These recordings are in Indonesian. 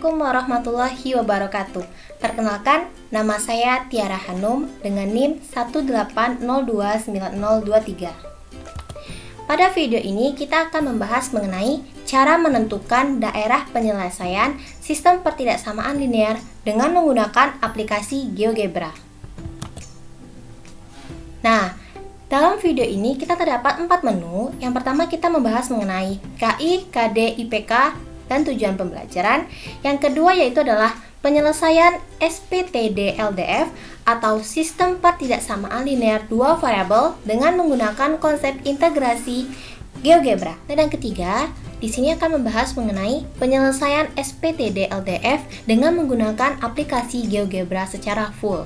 Assalamualaikum warahmatullahi wabarakatuh. Perkenalkan, nama saya Tiara Hanum dengan NIM 180290023. Pada video ini kita akan membahas mengenai cara menentukan daerah penyelesaian sistem pertidaksamaan linear dengan menggunakan aplikasi GeoGebra. Nah, dalam video ini kita terdapat 4 menu. Yang pertama kita membahas mengenai KI, KD, IPK, dan tujuan pembelajaran. Yang kedua yaitu adalah penyelesaian SPTD LDF atau sistem pertidaksamaan linear dua variabel dengan menggunakan konsep integrasi GeoGebra. Dan yang ketiga, di sini akan membahas mengenai penyelesaian SPTD LDF dengan menggunakan aplikasi GeoGebra secara full.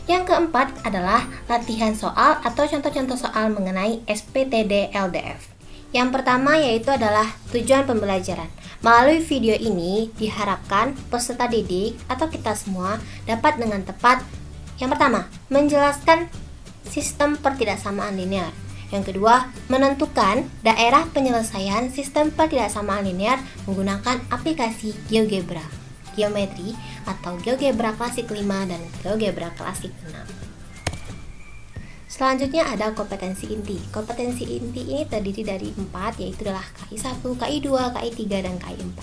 Yang keempat adalah latihan soal atau contoh-contoh soal mengenai SPTD LDF. Yang pertama yaitu adalah tujuan pembelajaran. Melalui video ini diharapkan peserta didik atau kita semua dapat dengan tepat yang pertama, menjelaskan sistem pertidaksamaan linear. Yang kedua, menentukan daerah penyelesaian sistem pertidaksamaan linear menggunakan aplikasi GeoGebra, geometri atau GeoGebra klasik 5 dan GeoGebra klasik 6. Selanjutnya ada kompetensi inti. Kompetensi inti ini terdiri dari 4, yaitu adalah KI1, KI2, KI3, dan KI4.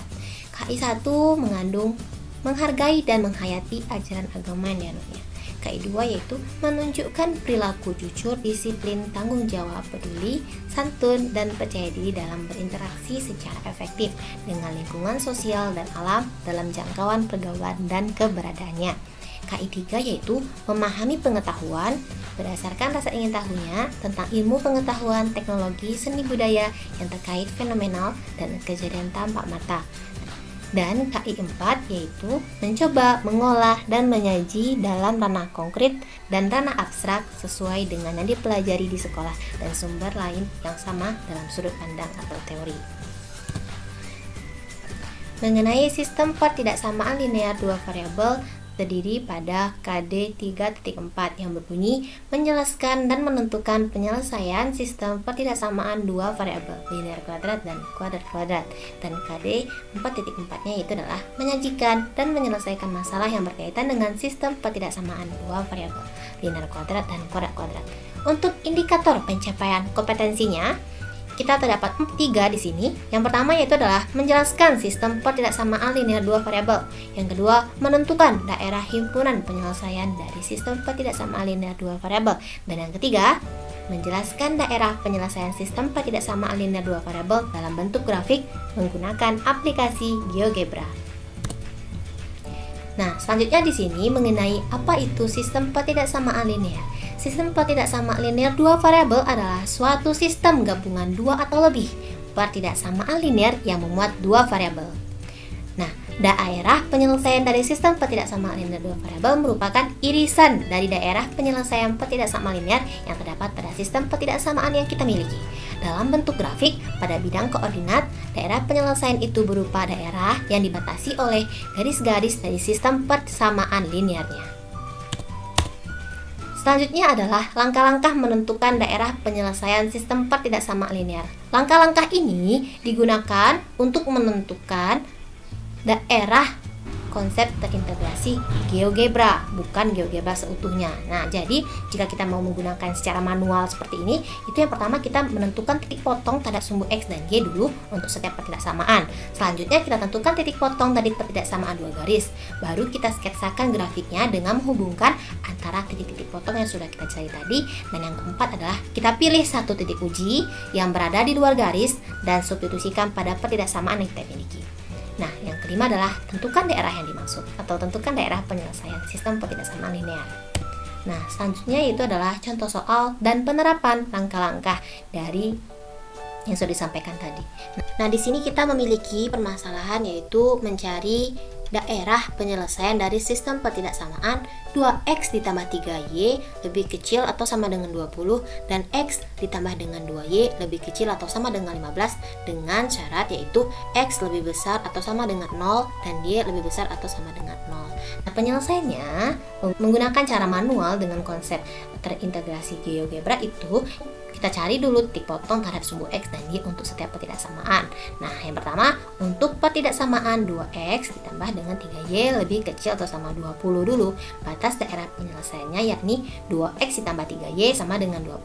KI1 mengandung menghargai dan menghayati ajaran agama yang dianutnya. KI2 yaitu menunjukkan perilaku jujur, disiplin, tanggung jawab, peduli, santun, dan percaya diri dalam berinteraksi secara efektif dengan lingkungan sosial dan alam dalam jangkauan pergaulan dan keberadaannya. KI3 yaitu memahami pengetahuan berdasarkan rasa ingin tahunya tentang ilmu pengetahuan, teknologi, seni budaya yang terkait fenomenal dan kejadian tampak mata. Dan KI4 yaitu mencoba, mengolah, dan menyaji dalam ranah konkret dan ranah abstrak sesuai dengan yang dipelajari di sekolah dan sumber lain yang sama dalam sudut pandang atau teori. Mengenai sistem pertidaksamaan linear dua variabel terdiri pada KD 3.4 yang berbunyi menjelaskan dan menentukan penyelesaian sistem pertidaksamaan dua variabel linear kuadrat dan kuadrat kuadrat, dan KD 4.4-nya itu adalah menyajikan dan menyelesaikan masalah yang berkaitan dengan sistem pertidaksamaan dua variabel linear kuadrat dan kuadrat kuadrat. Untuk indikator pencapaian kompetensinya kita terdapat 3 di sini. Yang pertama yaitu adalah menjelaskan sistem pertidaksamaan linear dua variabel. Yang kedua, menentukan daerah himpunan penyelesaian dari sistem pertidaksamaan linear dua variabel. Dan yang ketiga, menjelaskan daerah penyelesaian sistem pertidaksamaan linear dua variabel dalam bentuk grafik menggunakan aplikasi GeoGebra. Nah, selanjutnya di sini mengenai apa itu sistem pertidaksamaan linear. Sistem pertidaksamaan linear dua variabel adalah suatu sistem gabungan dua atau lebih pertidaksamaan linear yang memuat dua variabel. Nah, daerah penyelesaian dari sistem pertidaksamaan linear dua variabel merupakan irisan dari daerah penyelesaian pertidaksamaan linear yang terdapat pada sistem pertidaksamaan yang kita miliki. Dalam bentuk grafik, pada bidang koordinat, daerah penyelesaian itu berupa daerah yang dibatasi oleh garis-garis dari sistem persamaan linearnya. Selanjutnya adalah langkah-langkah menentukan daerah penyelesaian sistem pertidaksamaan linear. Langkah-langkah ini digunakan untuk menentukan daerah konsep terintegrasi GeoGebra, bukan GeoGebra seutuhnya. Nah, jadi jika kita mau menggunakan secara manual seperti ini, itu yang pertama kita menentukan titik potong terhadap sumbu X dan Y dulu untuk setiap pertidaksamaan. Selanjutnya kita tentukan titik potong dari pertidaksamaan dua garis. Baru kita sketsakan grafiknya dengan menghubungkan antara titik-titik potong yang sudah kita cari tadi. Dan yang keempat adalah kita pilih satu titik uji yang berada di luar garis dan substitusikan pada pertidaksamaan yang kita miliki. Nah, yang kelima adalah tentukan daerah yang dimaksud atau tentukan daerah penyelesaian sistem pertidaksamaan linear. Nah, selanjutnya itu adalah contoh soal dan penerapan langkah-langkah dari yang sudah disampaikan tadi. Nah, di sini kita memiliki permasalahan yaitu mencari daerah penyelesaian dari sistem pertidaksamaan 2x ditambah 3y lebih kecil atau sama dengan 20 dan x ditambah dengan 2y lebih kecil atau sama dengan 15 dengan syarat yaitu x lebih besar atau sama dengan 0 dan y lebih besar atau sama dengan 0. Nah, penyelesaiannya menggunakan cara manual dengan konsep terintegrasi GeoGebra itu kita cari dulu titik potong terhadap sumbu X dan Y untuk setiap pertidaksamaan. Nah, yang pertama, untuk pertidaksamaan 2X ditambah dengan 3Y lebih kecil atau sama 20 dulu. Batas daerah penyelesaiannya yakni 2X ditambah 3Y sama dengan 20.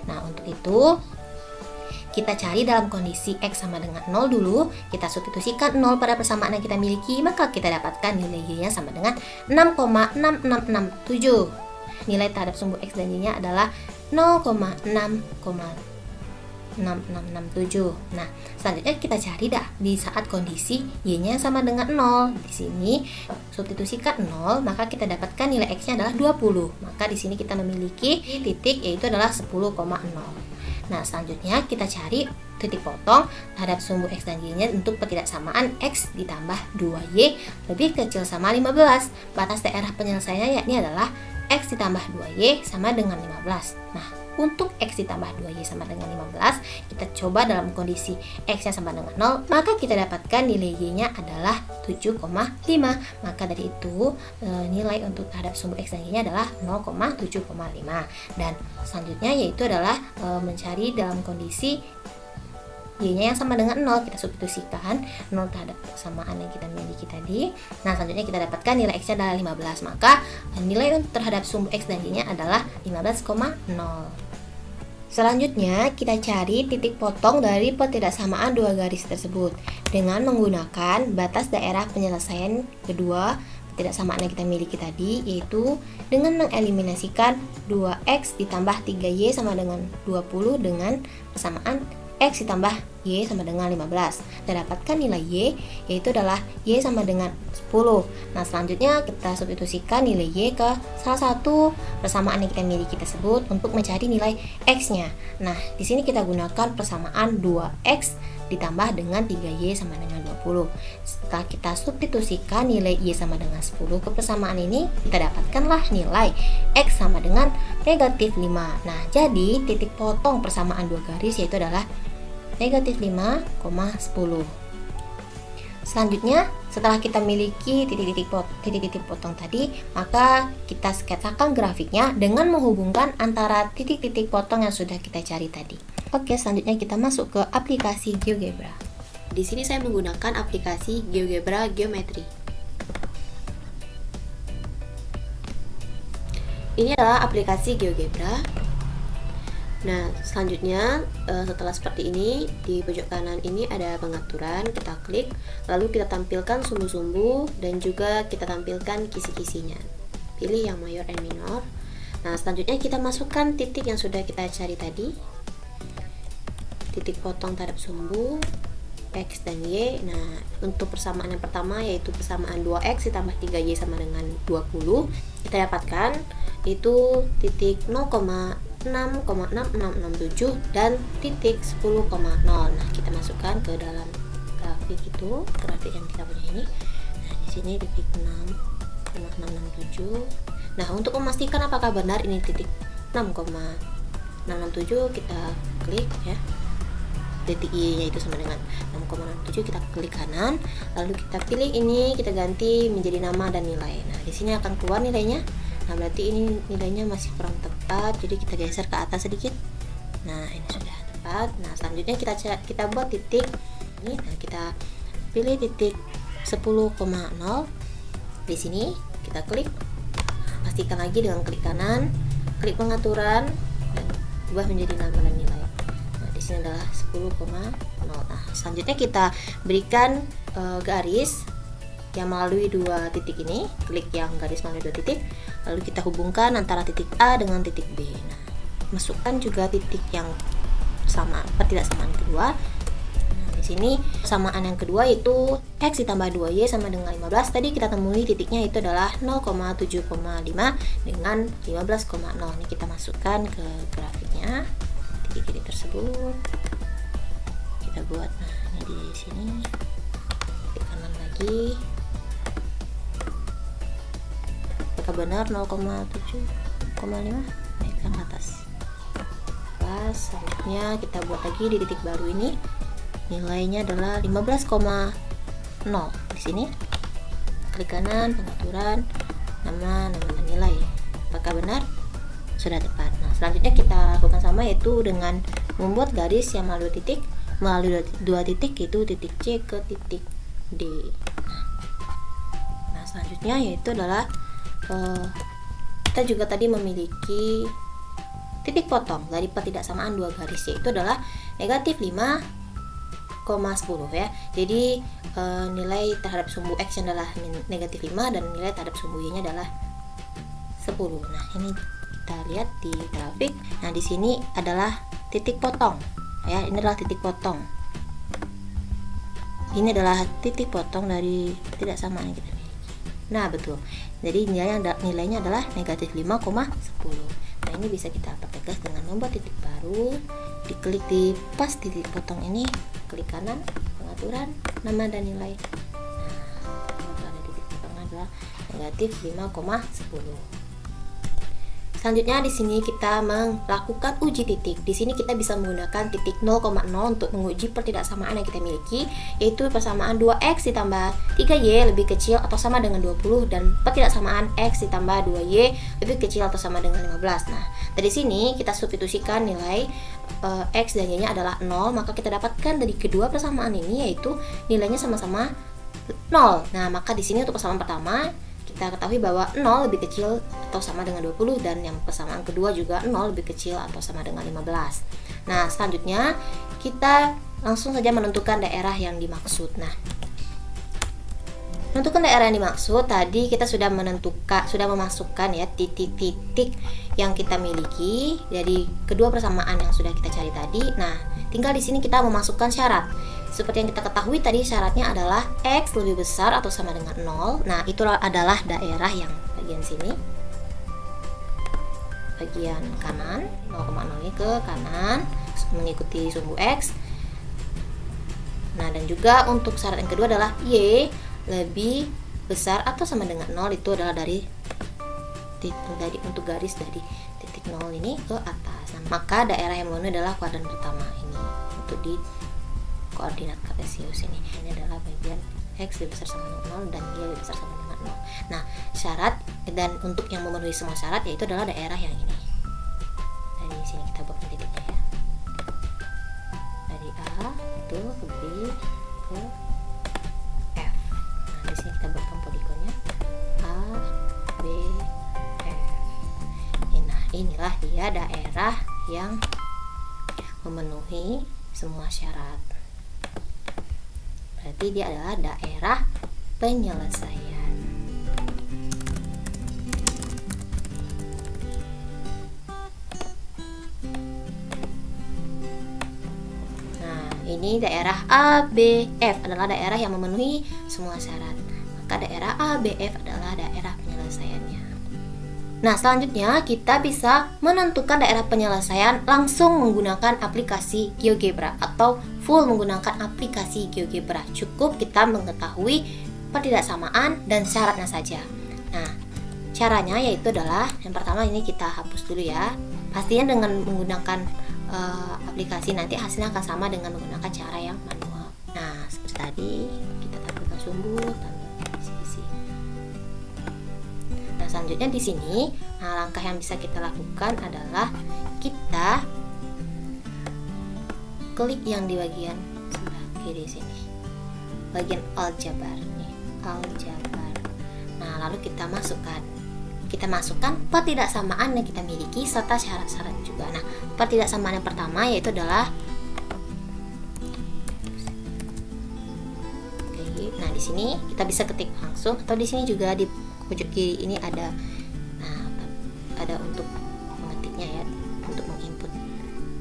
Nah, untuk itu kita cari dalam kondisi X sama dengan 0 dulu. Kita substitusikan 0 pada persamaan yang kita miliki, maka kita dapatkan nilai Y-nya sama dengan 6,6667. Nilai terhadap sumbu X dan Y-nya adalah 0,6,6667. Nah, selanjutnya kita cari di saat kondisi Y-nya sama dengan 0. Di sini substitusikan 0, maka kita dapatkan nilai X-nya adalah 20. Maka di sini kita memiliki titik yaitu adalah 10,0. Nah, selanjutnya kita cari titik potong terhadap sumbu X dan Y-nya untuk ketidaksamaan X ditambah 2Y lebih kecil sama 15. Batas daerah penyelesaiannya yakni adalah X ditambah 2Y sama dengan 15. Nah, untuk X ditambah 2Y sama dengan 15, kita coba dalam kondisi X-nya sama dengan 0, maka kita dapatkan nilai Y-nya adalah 7,5. Maka dari itu nilai untuk terhadap sumbu X dan Y-nya adalah 0,7,5. Dan selanjutnya yaitu adalah mencari dalam kondisi Y-nya yang sama dengan 0, kita substitusikan 0 terhadap persamaan yang kita miliki tadi. Nah, selanjutnya kita dapatkan nilai X-nya adalah 15, maka nilai terhadap sumbu X dan Y-nya adalah 15,0. Selanjutnya, kita cari titik potong dari ketidaksamaan dua garis tersebut dengan menggunakan batas daerah penyelesaian kedua ketidaksamaan yang kita miliki tadi, yaitu dengan mengeliminasikan 2X ditambah 3Y sama dengan 20 dengan persamaan X ditambah Y sama dengan 15. Kita dapatkan nilai Y, yaitu adalah Y sama dengan 10. Nah, selanjutnya kita substitusikan nilai Y ke salah satu persamaan yang kita miliki tersebut untuk mencari nilai X-nya. Nah, di sini kita gunakan persamaan 2X ditambah dengan 3Y sama dengan 20. Setelah kita substitusikan nilai Y sama dengan 10 ke persamaan ini, kita dapatkanlah nilai X sama dengan negatif 5. Nah, jadi titik potong persamaan dua garis yaitu adalah negatif 5,10. Selanjutnya, setelah kita miliki titik-titik potong tadi, maka kita sketsakan grafiknya dengan menghubungkan antara titik-titik potong yang sudah kita cari tadi. Oke, selanjutnya kita masuk ke aplikasi GeoGebra. Di sini saya menggunakan aplikasi GeoGebra Geometry. Ini adalah aplikasi GeoGebra. Nah, selanjutnya setelah seperti ini, di pojok kanan ini ada pengaturan, kita klik, lalu kita tampilkan sumbu-sumbu dan juga kita tampilkan kisi-kisinya. Pilih yang mayor dan minor. Nah, selanjutnya kita masukkan titik yang sudah kita cari tadi. Titik potong terhadap sumbu X dan Y. Nah, untuk persamaan yang pertama yaitu persamaan 2X ditambah 3Y sama dengan 20, kita dapatkan itu titik 0,6,6667 dan titik 10,0. Nah, kita masukkan ke dalam grafik itu, grafik yang kita punya ini. Nah, di sini titik 6,667. Nah, untuk memastikan apakah benar ini titik 6,667, kita klik ya. Titik Y-nya itu sama dengan 6,67, kita klik kanan, lalu kita pilih ini, kita ganti menjadi nama dan nilai. Nah, di sini akan keluar nilainya. Nah, berarti ini nilainya masih kurang tepat, jadi kita geser ke atas sedikit. Nah, ini sudah tepat. Nah, selanjutnya kita buat titik ini. Nah, kita pilih titik 10,0. Di sini kita klik. Pastikan lagi dengan klik kanan, klik pengaturan dan ubah menjadi nama dan nilai. Nah, di sini adalah 10,0. Nah, selanjutnya kita berikan garis yang melalui dua titik ini, klik yang garis melalui dua titik, lalu kita hubungkan antara titik A dengan titik B. Nah, masukkan juga titik yang sama, pertidaksamaan kedua. Nah, di sini persamaan yang kedua yaitu X ditambah 2Y sama dengan 15. Tadi kita temui titiknya itu adalah 0,7,5 dengan 15,0. Ini kita masukkan ke grafiknya titik-titik tersebut. Kita buat, nah ini di sini, klik kanan lagi. Apakah benar 0,7,5? Naikkan ke atas. Pas, selanjutnya kita buat lagi di titik baru ini. Nilainya adalah 15,0. Di sini klik kanan, pengaturan, nama dan nilai. Apakah benar? Sudah tepat. Nah, selanjutnya kita lakukan sama, yaitu dengan membuat garis yang melalui dua titik, yaitu titik C ke titik D. selanjutnya yaitu adalah kita juga tadi memiliki titik potong dari pertidaksamaan dua garis, yaitu adalah negatif 5,10 ya. Jadi nilai terhadap sumbu X yang adalah negatif 5 dan nilai terhadap sumbu Y nya adalah 10. Nah, ini kita lihat di grafik. Nah, di sini adalah titik potong ya, ini adalah titik potong. Ini adalah titik potong dari ketidaksamaan yang kita miliki. Nah, betul. Jadi nilainya adalah negatif 5,10. Nah, ini bisa kita pertegas dengan membuat titik baru. Diklik di pas titik potong ini, klik kanan, pengaturan, nama dan nilai. Nah, ada titik potong adalah negatif 5,10. Selanjutnya di sini kita melakukan uji titik. Di sini kita bisa menggunakan titik 0,0 untuk menguji pertidaksamaan yang kita miliki, yaitu persamaan 2x ditambah 3y lebih kecil atau sama dengan 20 dan pertidaksamaan x ditambah 2y lebih kecil atau sama dengan 15. Nah, dari sini kita substitusikan nilai x dan y-nya adalah 0, maka kita dapatkan dari kedua persamaan ini yaitu nilainya sama-sama 0. Nah, maka di sini untuk persamaan pertama kita ketahui bahwa 0 lebih kecil atau sama dengan 20 dan yang persamaan kedua juga 0 lebih kecil atau sama dengan 15. Nah, selanjutnya kita langsung saja menentukan daerah yang dimaksud. Nah, menentukan daerah yang dimaksud tadi kita sudah memasukkan ya titik-titik yang kita miliki dari kedua persamaan yang sudah kita cari tadi. Nah, tinggal di sini kita memasukkan syarat. Seperti yang kita ketahui tadi syaratnya adalah X lebih besar atau sama dengan 0. Nah, itu adalah daerah yang bagian sini. Bagian kanan, 0,0 ini ke kanan mengikuti sumbu X. Nah, dan juga untuk syarat yang kedua adalah Y lebih besar atau sama dengan 0, itu adalah dari untuk garis dari titik 0 ini ke atas. Nah, maka daerah yang memenuhi adalah kuadran pertama ini untuk di koordinat kartesius ini. Ini adalah bagian X lebih besar sama dengan 0 dan Y lebih besar sama dengan 0. Nah, syarat dan untuk yang memenuhi semua syarat yaitu adalah daerah yang ini. Dari sini kita buat titiknya ya. Dari A itu ke B ke F. Nah, di sini kita buatkan poligonnya A, B, F. Nah, inilah dia daerah yang memenuhi semua syarat. Berarti dia adalah daerah penyelesaian. Nah, ini daerah A, B, F adalah daerah yang memenuhi semua syarat. Maka daerah A, B, F adalah daerah penyelesaiannya. Nah, selanjutnya kita bisa menentukan daerah penyelesaian langsung menggunakan aplikasi GeoGebra atau full menggunakan aplikasi GeoGebra. Cukup kita mengetahui pertidaksamaan dan syaratnya saja. Nah, caranya yaitu adalah yang pertama ini kita hapus dulu ya. Pastinya dengan menggunakan aplikasi nanti hasilnya akan sama dengan menggunakan cara yang manual. Nah, seperti tadi kita tampilkan sumbu, tampilkan isi-isi. Nah, selanjutnya di sini, langkah yang bisa kita lakukan adalah kita klik yang di bagian sebelah kiri sini, bagian aljabar nih, aljabar. Nah, lalu kita masukkan pertidaksamaan yang kita miliki serta syarat-syarat juga. Nah, pertidaksamaan yang pertama yaitu adalah nah di sini kita bisa ketik langsung atau di sini juga di pojok kiri ini ada untuk mengetiknya ya, untuk menginput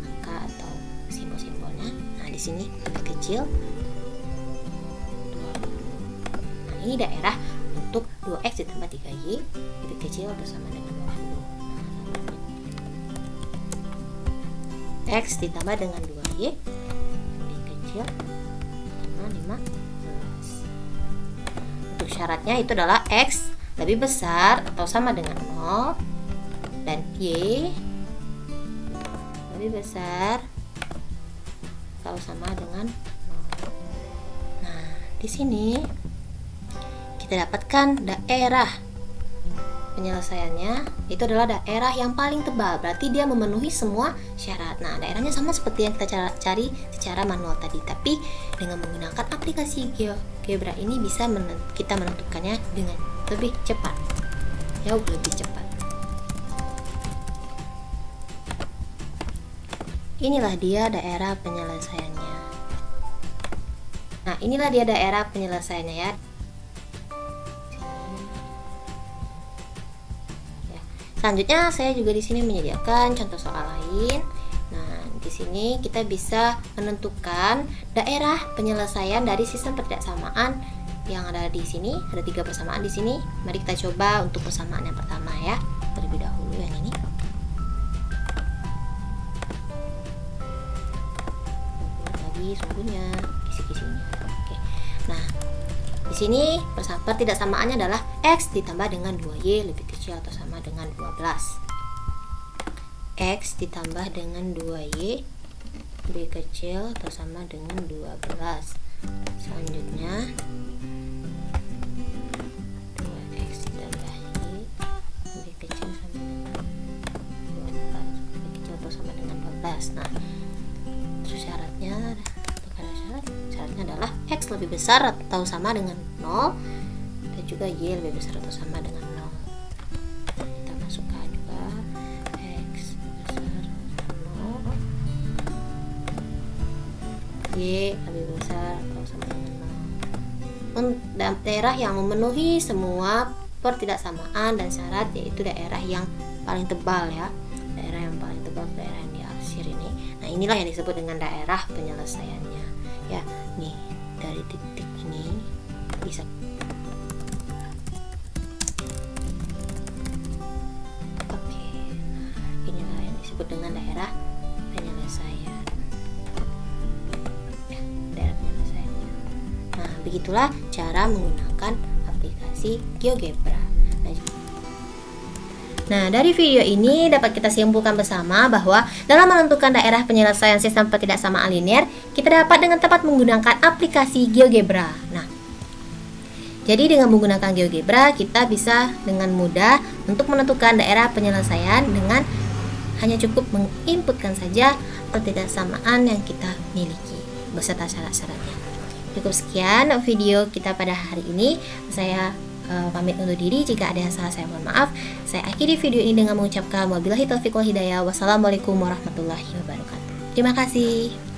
angka atau simbol-simbolnya. Nah, di sini lebih kecil 20. Nah, ini daerah untuk 2x ditambah 3y lebih kecil atau sama dengan 20. X ditambah dengan 2y lebih kecil sama 15. Untuk syaratnya itu adalah x lebih besar atau sama dengan 0 dan y lebih besar atau sama dengan 0. Nah, di sini kita dapatkan daerah penyelesaiannya itu adalah daerah yang paling tebal, berarti dia memenuhi semua syarat. Nah, daerahnya sama seperti yang kita cari secara manual tadi, tapi dengan menggunakan aplikasi GeoGebra ini bisa kita menentukannya dengan lebih cepat, jauh lebih cepat. Inilah dia daerah penyelesaiannya. Nah, inilah dia daerah penyelesaiannya ya. Selanjutnya saya juga di sini menyediakan contoh soal lain. Nah, di sini kita bisa menentukan daerah penyelesaian dari sistem pertidaksamaan yang ada di sini. Ada 3 persamaan di sini. Mari kita coba untuk persamaan yang pertama ya. Terlebih dahulu yang ini. Lagi sumbernya, kisi-kisinya. Oke. Nah, di sini pertidaksamaannya adalah X ditambah dengan 2Y lebih kecil atau sama dengan 12. X ditambah dengan 2Y lebih kecil atau sama dengan 12. Selanjutnya 2X ditambah Y lebih kecil sama dengan 12, lebih kecil atau sama dengan 12. Nah, terus syaratnya adalah X lebih besar atau sama dengan 0 dan juga Y lebih besar atau sama dengan 0. Kita masukkan juga X besar 0, Y lebih besar atau sama dengan 0. Daerah yang memenuhi semua pertidaksamaan dan syarat yaitu daerah yang paling tebal ya. Daerah yang paling tebal, daerah yang diarsir ini. Nah, inilah yang disebut dengan daerah penyelesaiannya. Ya, nih dari titik ini bisa oke. Nah, inilah yang disebut dengan daerah penyelesaian. Ya, daerah penyelesaiannya. Nah, begitulah cara menggunakan aplikasi GeoGebra. Nah, dari video ini dapat kita simpulkan bersama bahwa dalam menentukan daerah penyelesaian sistem pertidaksamaan linear, kita dapat dengan tepat menggunakan aplikasi GeoGebra. Nah, jadi dengan menggunakan GeoGebra, kita bisa dengan mudah untuk menentukan daerah penyelesaian dengan hanya cukup menginputkan saja pertidaksamaan yang kita miliki beserta syarat-syaratnya. Cukup sekian video kita pada hari ini. Saya pamit undur diri. Jika ada yang salah saya mohon maaf. Saya akhiri video ini dengan mengucapkan wabillahi taufiq wal hidayah. Wassalamualaikum warahmatullahi wabarakatuh. Terima kasih.